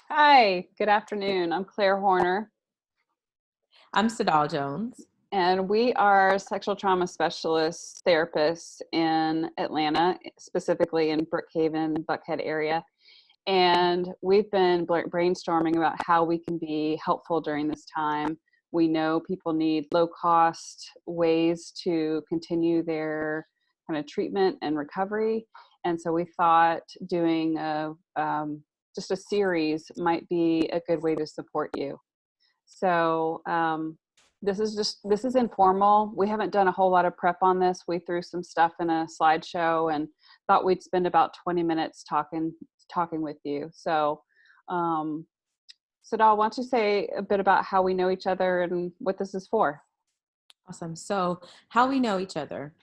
Hi, good afternoon. I'm Claire Horner, I'm SaDohl Jones. and we are sexual trauma specialists, therapists in Atlanta, specifically in Brookhaven, Buckhead area. And we've been brainstorming about how we can be helpful during this time. We know people need low cost ways to continue their kind of treatment and recovery. And so we thought doing just a series might be a good way to support you. So this is informal. We haven't done a whole lot of prep on this. We threw some stuff in a slideshow and thought we'd spend about 20 minutes talking with you. So Sadal, why don't you say a bit about how we know each other and what this is for? Awesome. So, how we know each other.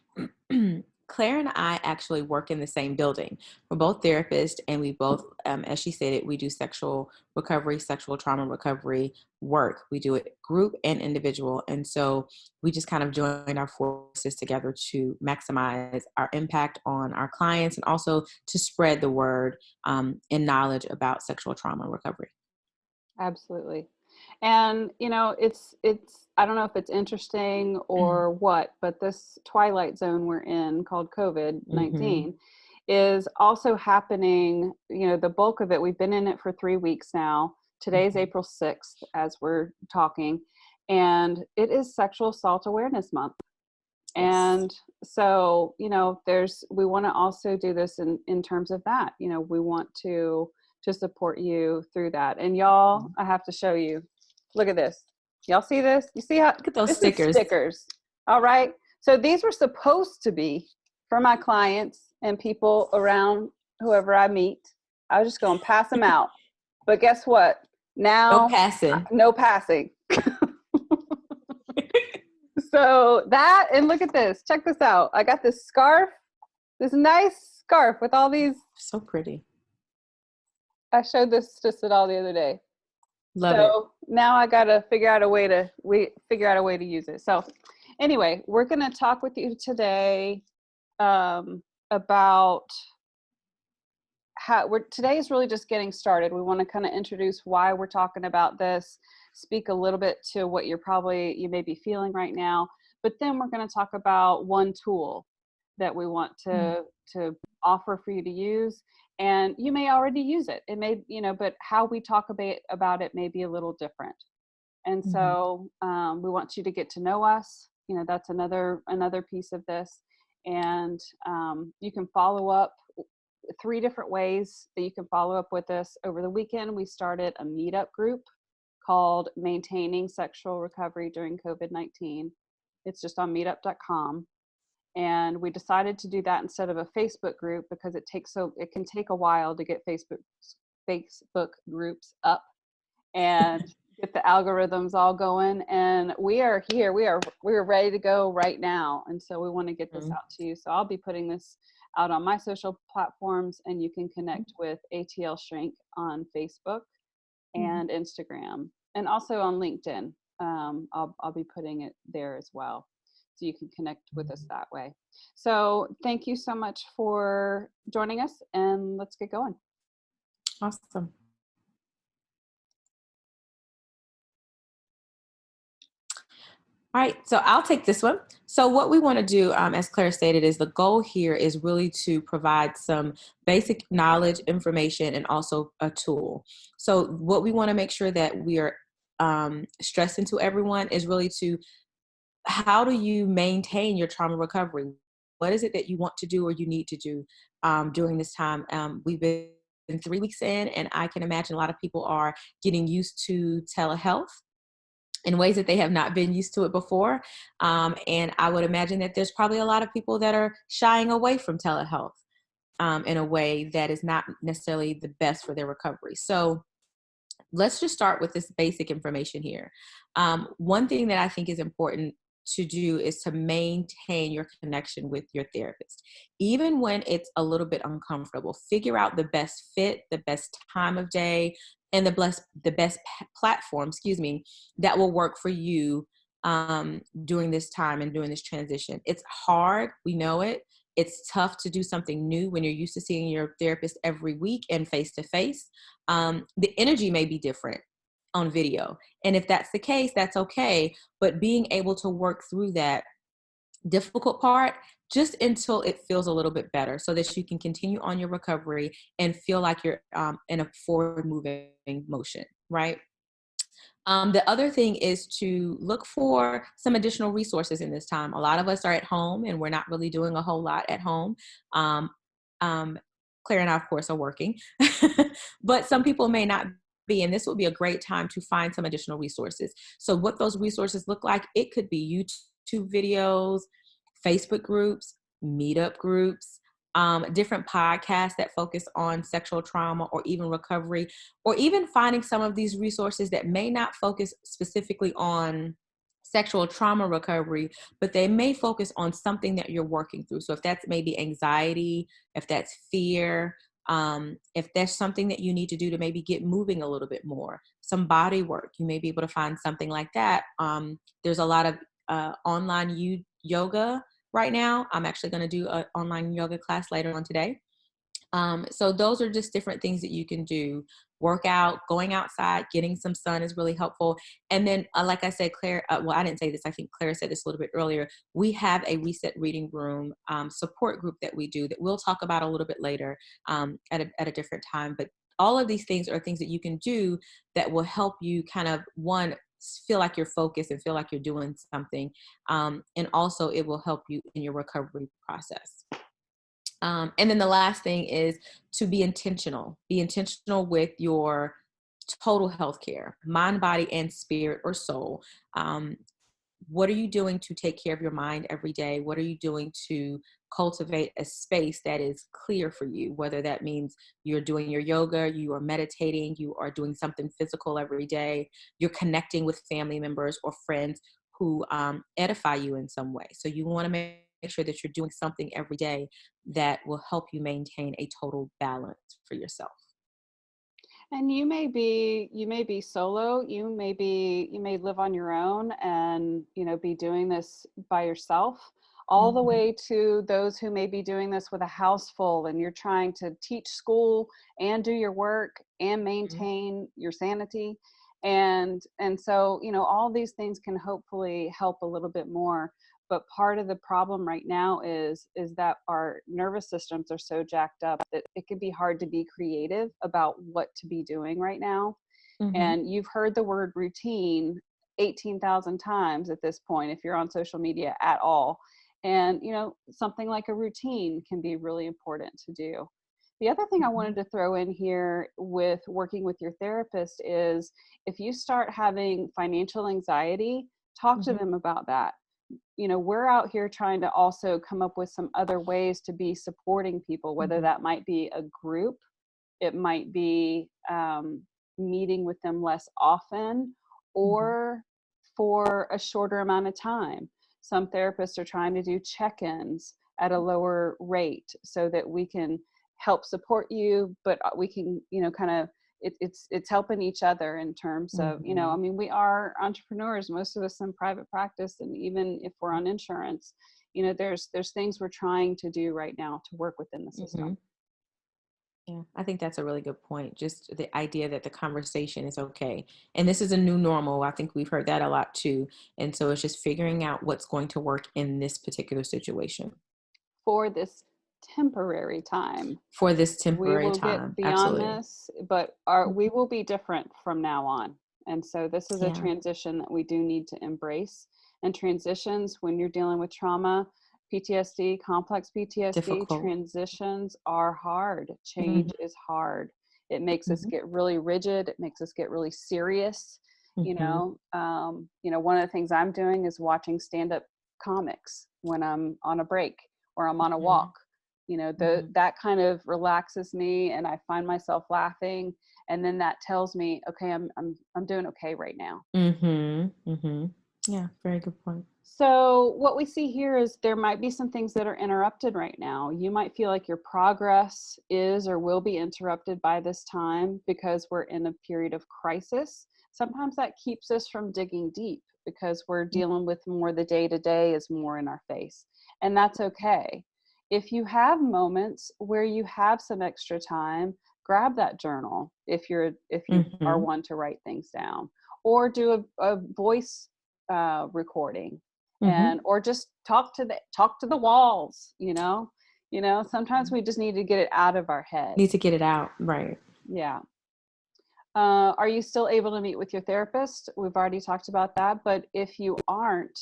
Claire and I actually work in the same building. We're both therapists, and we both, as she stated, we do sexual recovery, sexual trauma recovery work. We do it group and individual. And so we just kind of join our forces together to maximize our impact on our clients and also to spread the word and knowledge about sexual trauma recovery. Absolutely. And it's I don't know if it's interesting or what, but this twilight zone we're in called Mm-hmm. COVID-19 is also happening. The bulk of it, we've been in it for 3 weeks now. Today's Mm-hmm. April 6th as we're talking, and it is Sexual Assault Awareness Month. Yes. And so, we want to also do this in terms of that. We want to support you through that. And y'all, Mhm. I have to show you. Look at this. Y'all see this? You see how Look at those this is stickers. stickers. All right. So these were supposed to be for my clients and people around whoever I meet. I was just going to pass them out. But guess what? No Now, passing. no passing. So that, and look at this. Check this out. I got this scarf, this nice scarf with all these. So pretty. I showed this to Sidal the other day. Love it. So now I gotta figure out a way to use it. So anyway, we're gonna talk with you today about today is really just getting started. We want to kind of introduce why we're talking about this, speak a little bit to what you may be feeling right now, but then we're going to talk about one tool that we want Mm. to offer for you to use. And you may already use it. It may, but how we talk about it may be a little different. And Mhm. so we want you to get to know us. That's another piece of this. And you can follow up 3 different ways that you can follow up with us. Over the weekend, we started a meetup group called Maintaining Sexual Recovery During COVID-19. It's just on meetup.com. And we decided to do that instead of a Facebook group because it can take a while to get Facebook groups up and get the algorithms all going. And we are here. We are ready to go right now. And so we want to get this Mhm. out to you. So I'll be putting this out on my social platforms, and you can connect with ATL Shrink on Facebook Mhm. and Instagram, and also on LinkedIn. I'll be putting it there as well, so you can connect with us that way. So thank you so much for joining us, and let's get going. Awesome. All right, so I'll take this one. So what we want to do, as Claire stated, is the goal here is really to provide some basic knowledge, information, and also a tool. So what we want to make sure that we are stressing to everyone is really to how do you maintain your trauma recovery? What is it that you want to do or you need to do during this time? We've been 3 weeks in, and I can imagine a lot of people are getting used to telehealth in ways that they have not been used to it before. And I would imagine that there's probably a lot of people that are shying away from telehealth in a way that is not necessarily the best for their recovery. So let's just start with this basic information here. One thing that I think is important to do is to maintain your connection with your therapist. Even when it's a little bit uncomfortable, figure out the best fit, the best time of day, and the best platform, that will work for you during this time and during this transition. It's hard, we know it. It's tough to do something new when you're used to seeing your therapist every week and face to face. The energy may be different on video. And if that's the case, that's okay. But being able to work through that difficult part just until it feels a little bit better so that you can continue on your recovery and feel like you're in a forward moving motion, right? The other thing is to look for some additional resources in this time. A lot of us are at home and we're not really doing a whole lot at home. Um, Claire and I, of course, are working, but some people may not be, and this would be a great time to find some additional resources. So what those resources look like, it could be YouTube videos, Facebook groups, meetup groups, different podcasts that focus on sexual trauma or even recovery, or even finding some of these resources that may not focus specifically on sexual trauma recovery, but they may focus on something that you're working through. So if that's maybe anxiety, if that's fear, if there's something that you need to do to maybe get moving a little bit more, some body work, you may be able to find something like that. There's a lot of online yoga right now. I'm actually going to do an online yoga class later on today. So those are just different things that you can do. Work out, going outside, getting some sun is really helpful. And then, like I said, Claire, well, I didn't say this. I think Claire said this a little bit earlier. We have a Reset Reading Room support group that we do that we'll talk about a little bit later at a different time. But all of these things are things that you can do that will help you kind of, one, feel like you're focused and feel like you're doing something. And also it will help you in your recovery process. And then the last thing is to be intentional. Be intentional with your total health care, mind, body, and spirit or soul. What are you doing to take care of your mind every day? What are you doing to cultivate a space that is clear for you? Whether that means you're doing your yoga, you are meditating, you are doing something physical every day, you're connecting with family members or friends who edify you in some way. So you want to make sure that you're doing something every day that will help you maintain a total balance for yourself. And you may be solo, you may live on your own and, be doing this by yourself, all the way to those who may be doing this with a house full and you're trying to teach school and do your work and maintain your sanity. And so, all these things can hopefully help a little bit more. But part of the problem right now is that our nervous systems are so jacked up that it can be hard to be creative about what to be doing right now. And you've heard the word routine 18,000 times at this point, if you're on social media at all. And, something like a routine can be really important to do. The other thing I wanted to throw in here with working with your therapist is if you start having financial anxiety, talk to them about that. We're out here trying to also come up with some other ways to be supporting people, whether that might be a group, it might be meeting with them less often, or for a shorter amount of time. Some therapists are trying to do check-ins at a lower rate so that we can help support you, but we can, kind of, it's helping each other in terms of, we are entrepreneurs, most of us in private practice, and even if we're on insurance, there's things we're trying to do right now to work within the system. Yeah, I think that's a really good point. Just the idea that the conversation is okay. And this is a new normal. I think we've heard that a lot too. And so it's just figuring out what's going to work in this particular situation. For this temporary time. For this temporary we will time. get beyond Absolutely. this, but we will be different from now on. And so this is a transition that we do need to embrace. And transitions, when you're dealing with trauma, PTSD, complex PTSD, Difficult. Transitions are hard. Change is hard. It makes us get really rigid. It makes us get really serious. One of the things I'm doing is watching stand-up comics when I'm on a break or I'm on a walk. That kind of relaxes me and I find myself laughing, and then that tells me, okay, I'm doing okay right now. Yeah, very good point. So what we see here is there might be some things that are interrupted right now. You might feel like your progress is or will be interrupted by this time because we're in a period of crisis. Sometimes that keeps us from digging deep because we're dealing with more, the day-to-day is more in our face, and that's okay. if you have moments where you have some extra time, grab that journal if you are Mm-hmm. one to write things down, or do a voice recording, Mm-hmm. and or just talk to the walls. Sometimes we just need to get it out of our head. Need to get it out, right? Yeah. Are you still able to meet with your therapist? We've already talked about that, but if you aren't,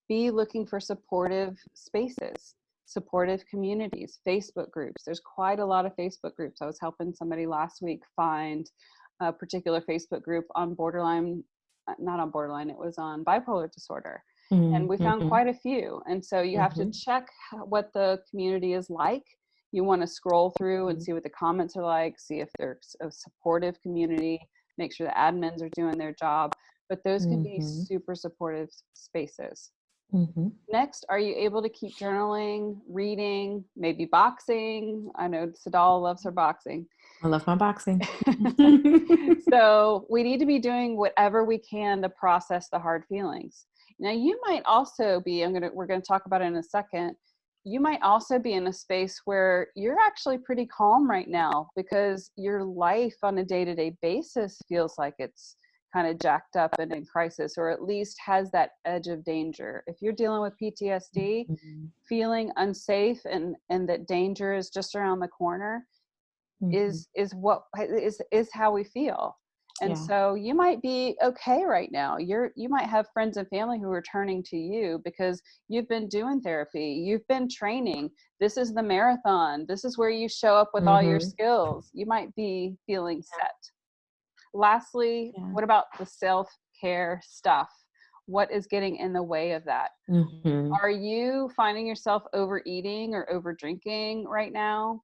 be looking for supportive spaces, supportive communities, Facebook groups. There's quite a lot of Facebook groups. I was helping somebody last week find a particular Facebook group on borderline, not on borderline, it was on bipolar disorder. And we found Mm-hmm. quite a few. And so you have to Mm-hmm. check what the community is like. You want to scroll through and see what the comments are like, see if there's a supportive community, make sure the admins are doing their job. But those can be Mm-hmm. super supportive spaces. Mm-hmm. Next, are you able to keep journaling, reading, maybe boxing? I know SaDohl loves her boxing. I love my boxing. So we need to be doing whatever we can to process the hard feelings. Now, you might also be, we're going to talk about it in a second. You might also be in a space where you're actually pretty calm right now because your life on a day-to-day basis feels like it's kind of jacked up and in crisis, or at least has that edge of danger. If you're dealing with PTSD, Mm-hmm. feeling unsafe and that danger is just around the corner Mm-hmm. is how we feel. And Yeah. so you might be okay right now. You might have friends and family who are turning to you because you've been doing therapy, you've been training. This is the marathon. This is where you show up with all your Mm-hmm. skills. You might be feeling set. Lastly, Yeah. what about the self-care stuff? What is getting in the way of that? Mm-hmm. Are you finding yourself overeating or over drinking right now?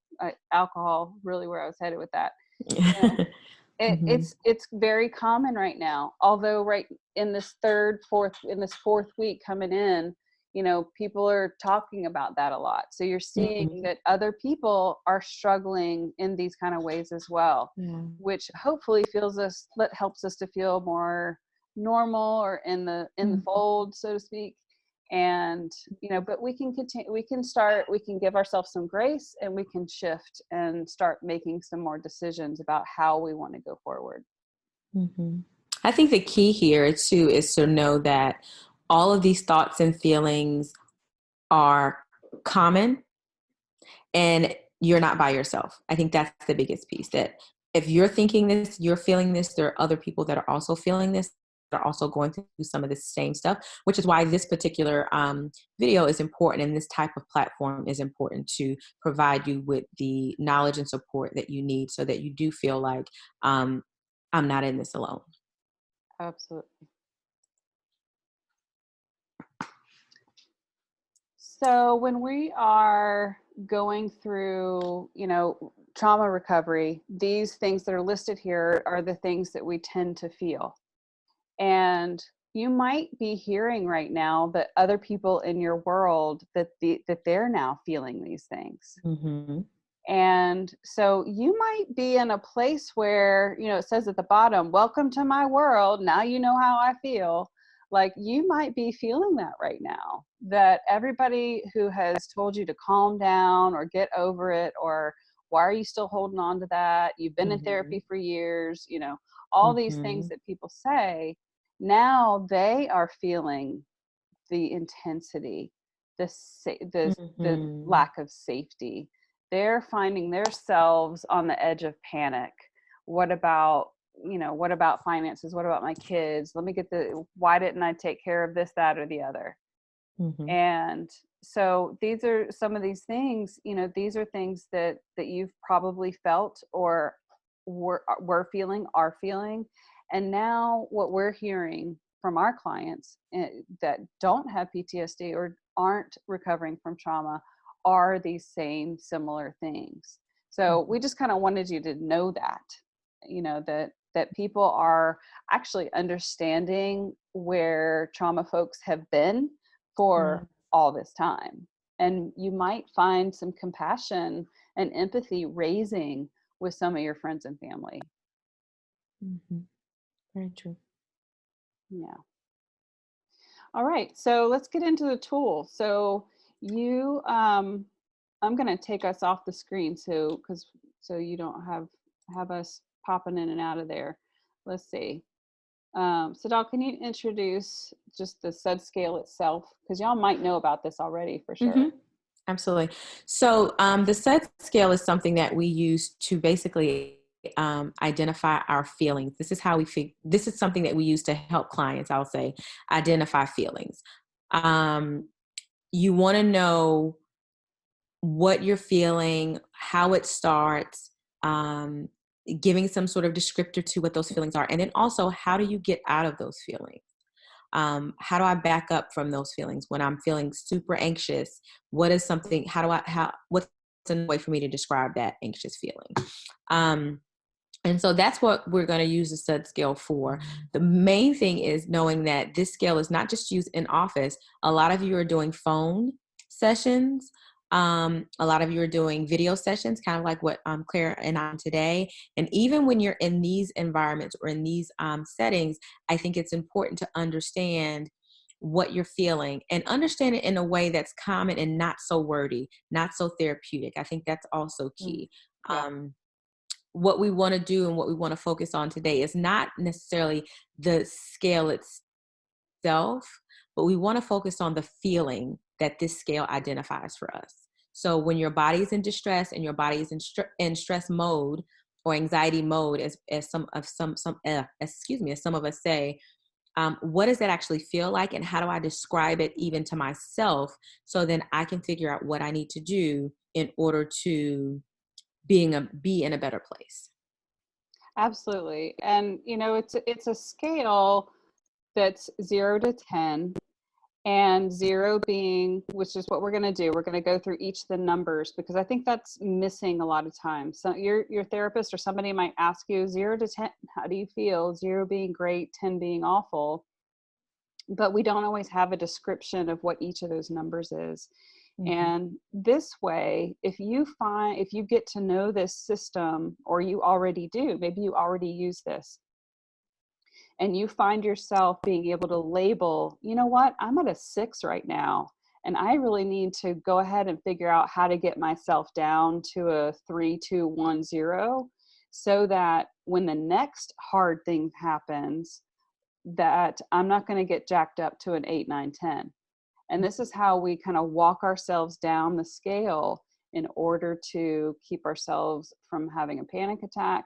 Alcohol, really where I was headed with that. You know, Mm-hmm. it's very common right now. Although right in this fourth week coming in, people are talking about that a lot. So you're seeing Mm-hmm. that other people are struggling in these kind of ways as well, Yeah. which hopefully helps us to feel more normal or in the fold, so to speak. And but we can continue, we can give ourselves some grace, and we can shift and start making some more decisions about how we want to go forward. Mm-hmm. I think the key here too is to know that all of these thoughts and feelings are common, and you're not by yourself. I think that's the biggest piece, that if you're thinking this, you're feeling this, there are other people that are also feeling this, that are also going through some of the same stuff, which is why this particular video is important, and this type of platform is important to provide you with the knowledge and support that you need so that you do feel like I'm not in this alone. Absolutely. So when we are going through, trauma recovery, these things that are listed here are the things that we tend to feel. And you might be hearing right now that other people in your world that they're now feeling these things. Mm-hmm. And so you might be in a place where, it says at the bottom, welcome to my world. Now you know how I feel. Like you might be feeling that right now, that everybody who has told you to calm down or get over it, or why are you still holding on to that? You've been in Mm-hmm. therapy for years, all these things Mm-hmm. that people say. Now they are feeling the intensity, the Mm-hmm. lack of safety. They're finding themselves on the edge of panic. What about, what about finances? What about my kids? Why didn't I take care of this, that, or the other? Mm-hmm. And so these are some of these things, these are things that you've probably felt or are feeling. And now what we're hearing from our clients that don't have PTSD or aren't recovering from trauma are these same similar things. So we just kind of wanted you to know that, that people are actually understanding where trauma folks have been Yeah. for all this time. And you might find some compassion and empathy raising with some of your friends and family. Mm-hmm. Very true. Yeah. All right. So let's get into the tool. So you I'm going to take us off the screen so you don't have us popping in and out of there. Let's see. SaDohl, can you introduce just the SUD scale itself? Because y'all might know about this already for sure. Mm-hmm. Absolutely. So the SUD scale is something that we use to basically identify our feelings. This is how this is something that we use to help clients, I'll say, identify feelings. You want to know what you're feeling, how it starts, giving some sort of descriptor to what those feelings are. And then also, how do you get out of those feelings? How do I back up from those feelings when I'm feeling super anxious? What's a way for me to describe that anxious feeling? And so that's what we're going to use the SUD scale for. The main thing is knowing that this scale is not just used in office. A lot of you are doing phone sessions. A lot of you are doing video sessions, kind of like what Claire and I today. And even when you're in these environments or in these settings, I think it's important to understand what you're feeling and understand it in a way that's common and not so wordy, not so therapeutic. I think that's also key. Yeah. What we want to do and what we want to focus on today is not necessarily the scale itself, but we want to focus on the feeling that this scale identifies for us. So when your body is in distress and your body is in stress mode or anxiety mode, as some of us say, what does that actually feel like, and how do I describe it even to myself, so then I can figure out what I need to do in order to be in a better place. Absolutely. And it's a scale that's 0 to 10, and 0 being, which is what we're going to do. We're going to go through each of the numbers, because I think that's missing a lot of times. So your therapist or somebody might ask you 0 to 10, how do you feel? 0 being great, 10 being awful. But we don't always have a description of what each of those numbers is. Mm-hmm. And this way, if you get to know this system, or you already do, maybe you already use this, and you find yourself being able to label, you know what, I'm at a 6 right now, and I really need to go ahead and figure out how to get myself down to a 3, 2, 1, 0, so that when the next hard thing happens, that I'm not going to get jacked up to an 8, 9, 10. And this is how we kind of walk ourselves down the scale in order to keep ourselves from having a panic attack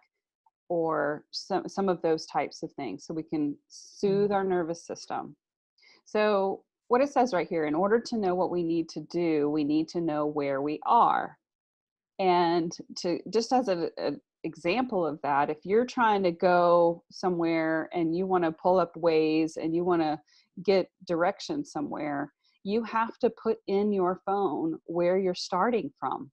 or some of those types of things, so we can soothe our nervous system. So what it says right here, in order to know what we need to do, we need to know where we are. And to just as an example of that, if you're trying to go somewhere and you want to pull up Waze and you want to get direction somewhere, you have to put in your phone where you're starting from.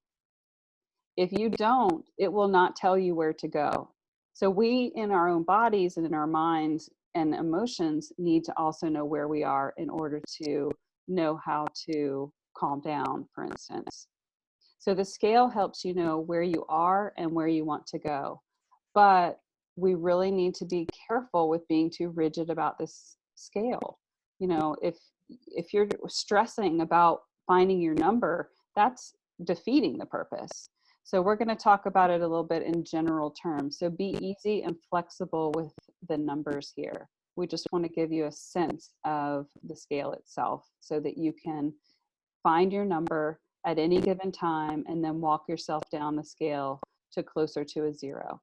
If you don't, it will not tell you where to go. So we, in our own bodies and in our minds and emotions, need to also know where we are in order to know how to calm down, for instance. So the scale helps you know where you are and where you want to go. But we really need to be careful with being too rigid about this scale. If you're stressing about finding your number, that's defeating the purpose. So we're going to talk about it a little bit in general terms. So be easy and flexible with the numbers here. We just want to give you a sense of the scale itself so that you can find your number at any given time and then walk yourself down the scale to closer to a 0.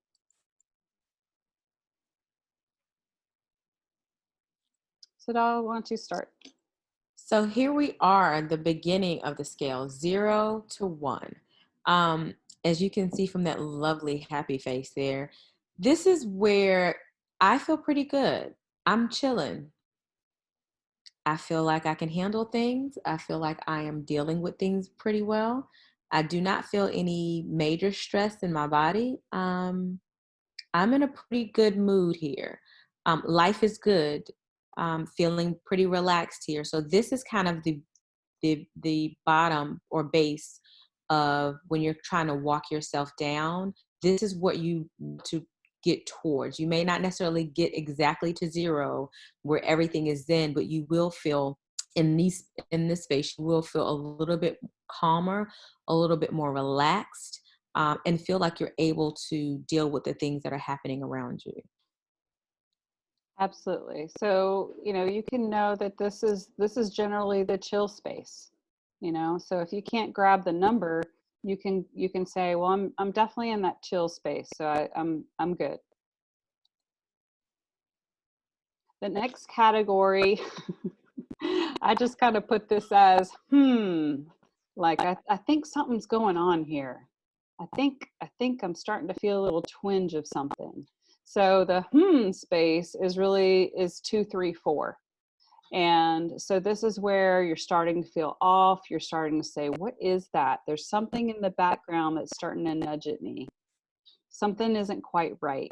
SaDohl, why don't you start? So here we are at the beginning of the scale, 0 to 1. As you can see from that lovely happy face there, this is where I feel pretty good. I'm chilling. I feel like I can handle things. I feel like I am dealing with things pretty well. I do not feel any major stress in my body. I'm in a pretty good mood here. Life is good. Feeling pretty relaxed here. So this is kind of the bottom or base of when you're trying to walk yourself down. This is what you want to get towards. You may not necessarily get exactly to 0 where everything is zen, but you will feel in this space, you will feel a little bit calmer, a little bit more relaxed, and feel like you're able to deal with the things that are happening around you. Absolutely. So, you can know that this is generally the chill space. So if you can't grab the number, you can say, well, I'm definitely in that chill space. So I'm good. The next category, I just kind of put this as, like I think something's going on here. I think I'm starting to feel a little twinge of something. So the space is 2, 3, 4. And so this is where you're starting to feel off. You're starting to say, what is that? There's something in the background that's starting to nudge at me. Something isn't quite right.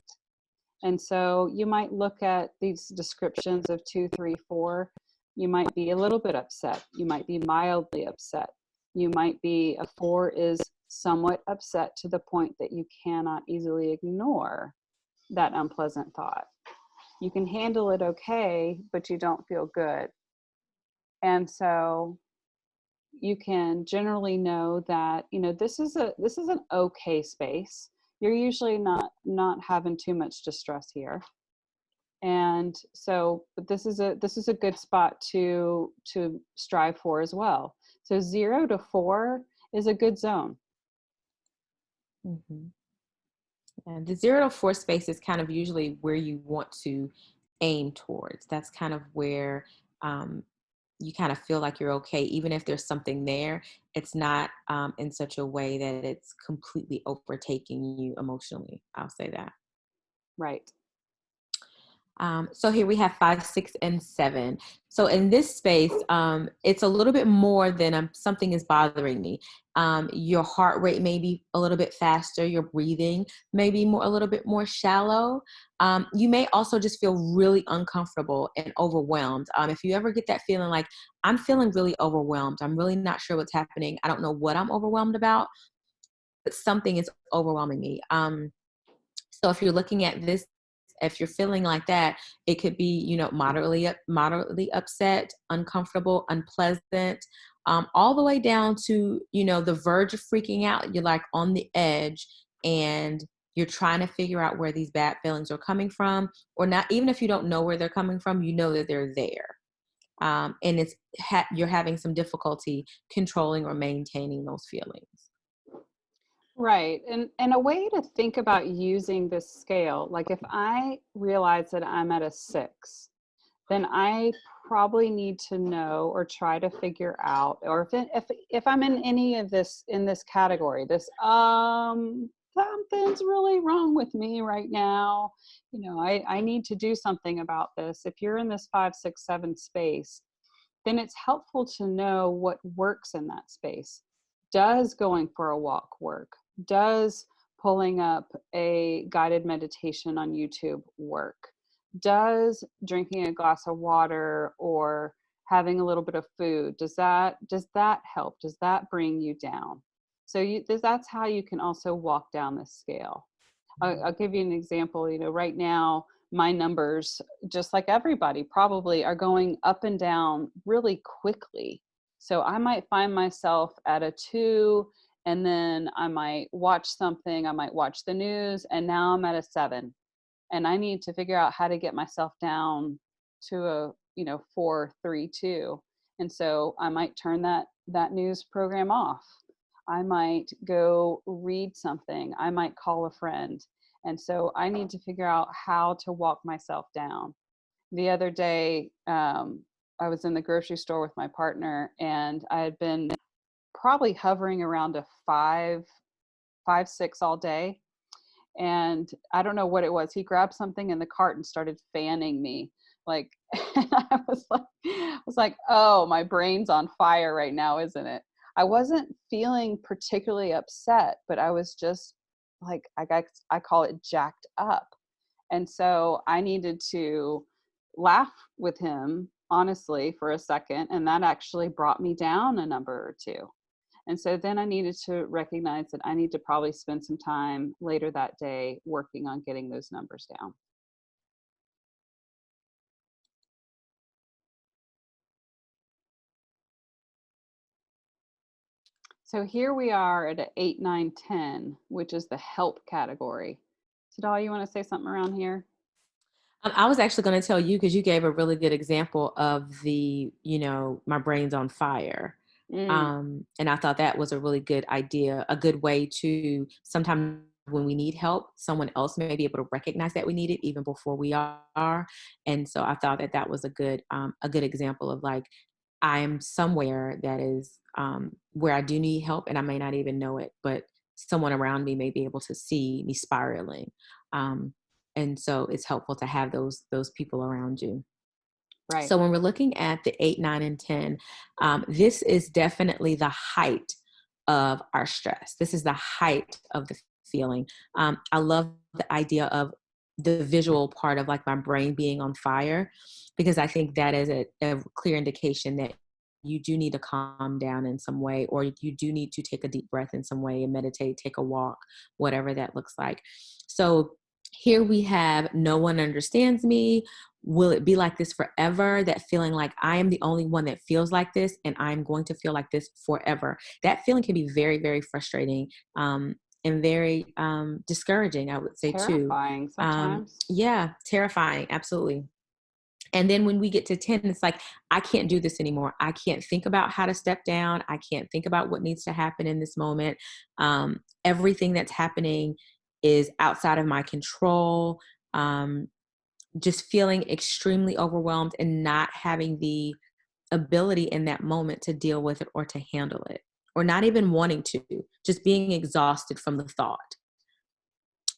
And so you might look at these descriptions of 2, 3, 4. You might be a little bit upset. You might be mildly upset. You might be a 4 is somewhat upset to the point that you cannot easily ignore that unpleasant thought. You can handle it okay, but you don't feel good. And so you can generally know that, this is an okay space. You're usually not having too much distress here. And so, but this is a good spot to strive for as well. So 0 to 4 is a good zone. Mm-hmm. And the 0 to 4 space is kind of usually where you want to aim towards. That's kind of where you kind of feel like you're okay, even if there's something there. It's not in such a way that it's completely overtaking you emotionally. I'll say that. Right. So here we have 5, 6, and 7. So in this space, it's a little bit more than something is bothering me. Your heart rate may be a little bit faster. Your breathing may be a little bit more shallow. You may also just feel really uncomfortable and overwhelmed. If you ever get that feeling like, I'm feeling really overwhelmed, I'm really not sure what's happening, I don't know what I'm overwhelmed about, but something is overwhelming me. So if you're looking at this, if you're feeling like that, it could be, moderately upset, uncomfortable, unpleasant, all the way down to, the verge of freaking out. You're like on the edge and you're trying to figure out where these bad feelings are coming from, or not. Even if you don't know where they're coming from, you know that they're there. And you're having some difficulty controlling or maintaining those feelings. Right. And a way to think about using this scale, like if I realize that I'm at a 6, then I probably need to know or try to figure out, or if I'm in any of this, in this category, this something's really wrong with me right now. I need to do something about this. If you're in this 5, 6, 7 space, then it's helpful to know what works in that space. Does going for a walk work? Does pulling up a guided meditation on YouTube work? Does drinking a glass of water or having a little bit of food, does that help? Does that bring you down? So that's how you can also walk down the scale. I'll give you an example. Right now, my numbers, just like everybody probably, are going up and down really quickly. So I might find myself at a 2, and then I might watch something, I might watch the news, and now I'm at a 7. And I need to figure out how to get myself down to a 4, 3, 2. And so I might turn that news program off. I might go read something. I might call a friend. And so I need to figure out how to walk myself down. The other day, I was in the grocery store with my partner, and I had been probably hovering around a 5, 5, 6 all day. And I don't know what it was. He grabbed something in the cart and started fanning me. Like, and I was like, oh, my brain's on fire right now, isn't it? I wasn't feeling particularly upset, but I was just like, I call it jacked up. And so I needed to laugh with him, honestly, for a second. And that actually brought me down a number or 2. And so then I needed to recognize that I need to probably spend some time later that day working on getting those numbers down. So here we are at an 8, 9, 10, which is the help category. SaDohl, you want to say something around here? I was actually going to tell you because you gave a really good example of my brain's on fire. Mm, And I thought that was a really good idea, a good way to sometimes when we need help, someone else may be able to recognize that we need it even before we are. And so I thought that was a good example of like, I'm somewhere that is where I do need help and I may not even know it, but someone around me may be able to see me spiraling. Um, and so it's helpful to have those people around you. right. So when we're looking at the 8, 9, and 10, this is definitely the height of our stress. This is the height of the feeling. I love the idea of the visual part of like my brain being on fire, because I think that is a clear indication that you do need to calm down in some way, or you do need to take a deep breath in some way and meditate, take a walk, whatever that looks like. So here we have no one understands me. Will it be like this forever? That feeling like I am the only one that feels like this and I'm going to feel like this forever. That feeling can be very, very frustrating and very discouraging, I would say too. Terrifying sometimes. Yeah, terrifying. Absolutely. And then when we get to 10, it's like, I can't do this anymore. I can't think about how to step down. I can't think about what needs to happen in this moment. Everything that's happening is outside of my control. Just feeling extremely overwhelmed and not having the ability in that moment to deal with it or to handle it, or not even wanting to, just being exhausted from the thought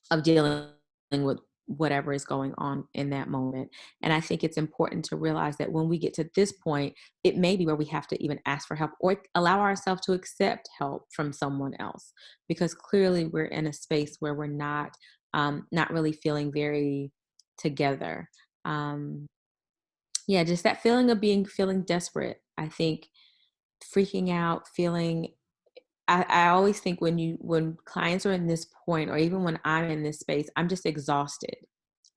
of dealing with whatever is going on in that moment. And I think it's important to realize that when we get to this point, it may be where we have to even ask for help or allow ourselves to accept help from someone else, because clearly we're in a space where we're not really feeling very together. Um, yeah, just that feeling of feeling desperate. I think freaking out, feeling I always think when clients are in this point, or even when I'm in this space, I'm just exhausted.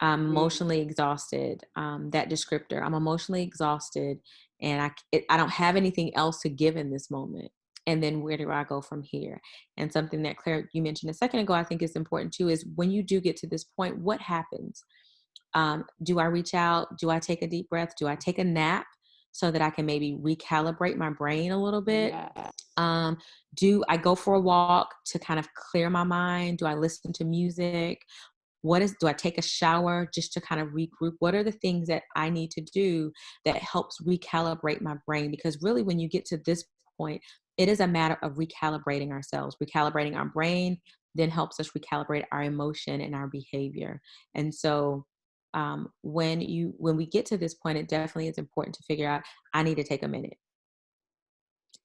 I'm Mm, emotionally exhausted. That descriptor, I'm emotionally exhausted, and I don't have anything else to give in this moment. And then where do I go from here? And something that Claire, you mentioned a second ago, I think is important too, is when you do get to this point, what happens? Do I reach out? Do I take a deep breath? Do I take a nap so that I can maybe recalibrate my brain a little bit? yes. Um, do I go for a walk to kind of clear my mind? Do I listen to music? Do I take a shower just to kind of regroup? What are the things that I need to do that helps recalibrate my brain? Because really, when you get to this point, it is a matter of recalibrating ourselves. Recalibrating our brain then helps us recalibrate our emotion and our behavior. And so when we get to this point, it definitely is important to figure out, I need to take a minute.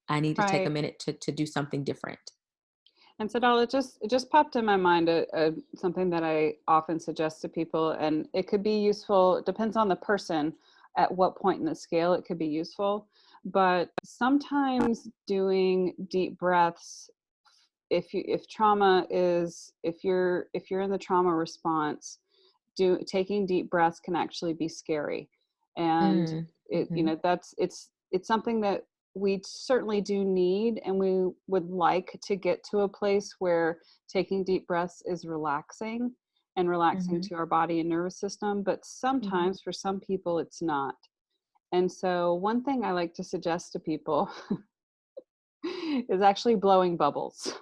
I need to take a Right. minute to do something different. And SaDohl, it just popped in my mind something that I often suggest to people, and it could be useful. It depends on the person at what point in the scale it could be useful. But sometimes doing deep breaths, if trauma is if you're in the trauma response, taking deep breaths can actually be scary, and Mm, it mm-hmm, that's it's something that we certainly do need, and we would like to get to a place where taking deep breaths is relaxing and relaxing mm-hmm, to our body and nervous system, but mm-hmm. sometimes for some people it's not. And so one thing I like to suggest to people is actually blowing bubbles,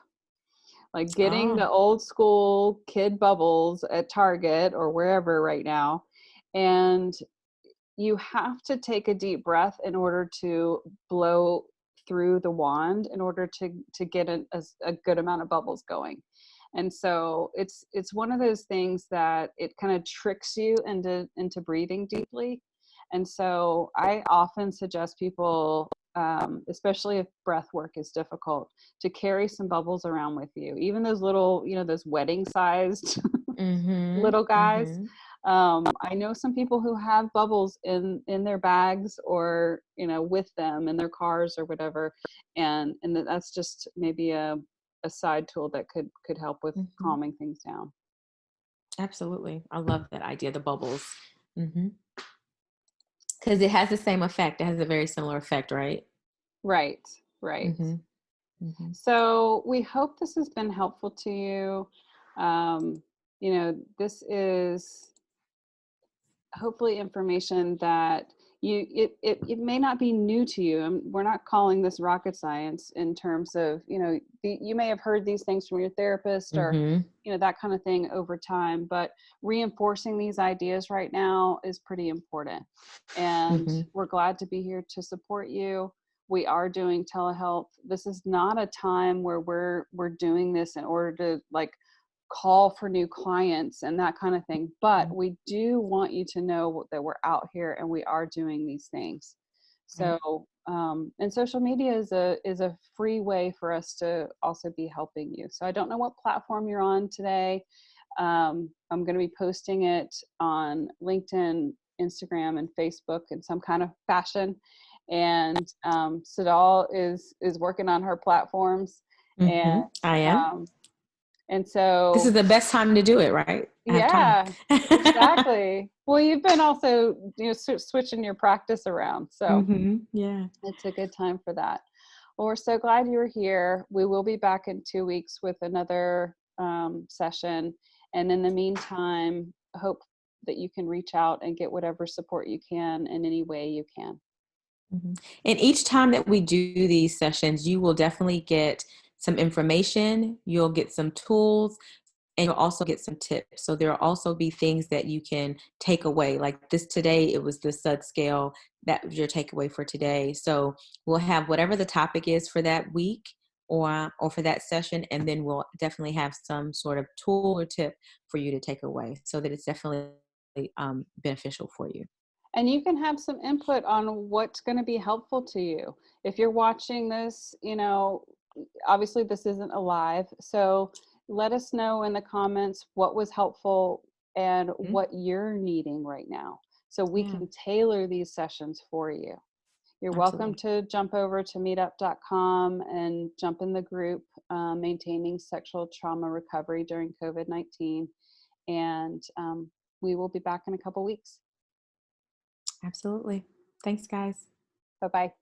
like getting Oh, the old school kid bubbles at Target or wherever right now. And you have to take a deep breath in order to blow through the wand in order to get a good amount of bubbles going. And so it's one of those things that it kind of tricks you into breathing deeply. And so I often suggest people, especially if breath work is difficult, to carry some bubbles around with you, even those little, those wedding sized mm-hmm, little guys. mm-hmm, I know some people who have bubbles in their bags, or with them in their cars or whatever, and that's just maybe a side tool that could help with mm-hmm. calming things down. Absolutely. I love that idea, the bubbles. Mm-hmm. Because it has the same effect. It has a very similar effect, right? Right, right. Mm-hmm. Mm-hmm. So we hope this has been helpful to you. This is hopefully information that it may not be new to you. And we're not calling this rocket science in terms of, you may have heard these things from your therapist or, Mm-hmm. that kind of thing over time, but reinforcing these ideas right now is pretty important. And Mm-hmm. we're glad to be here to support you. We are doing telehealth. This is not a time where we're doing this in order to call for new clients and that kind of thing. But we do want you to know that we're out here and we are doing these things. So, and social media is a free way for us to also be helping you. So I don't know what platform you're on today. I'm going to be posting it on LinkedIn, Instagram, and Facebook in some kind of fashion. And SaDohl is working on her platforms, Mm-hmm. and I am. um, and This is so, the best time to do it, right? I have time. yeah, exactly. Well, you've been also, switching your practice around. So Mm-hmm. Yeah. it's a good time for that. Well, we're so glad you were here. We will be back in 2 weeks with another session. And in the meantime, I hope that you can reach out and get whatever support you can in any way you can. Mm-hmm. And each time that we do these sessions, you will definitely get some information, you'll get some tools, and you'll also get some tips. So there will also be things that you can take away. Like this today, it was the SUD scale. That was your takeaway for today. So we'll have whatever the topic is for that week or for that session, and then we'll definitely have some sort of tool or tip for you to take away so that it's definitely beneficial for you. And you can have some input on what's going to be helpful to you. If you're watching this, obviously this isn't a live, so let us know in the comments what was helpful and Mm-hmm. what you're needing right now, so we Yeah, can tailor these sessions for you. You're welcome absolutely. to jump over to meetup.com and jump in the group, Maintaining Sexual Trauma Recovery During COVID-19. And we will be back in a couple weeks. Absolutely. Thanks, guys. Bye-bye.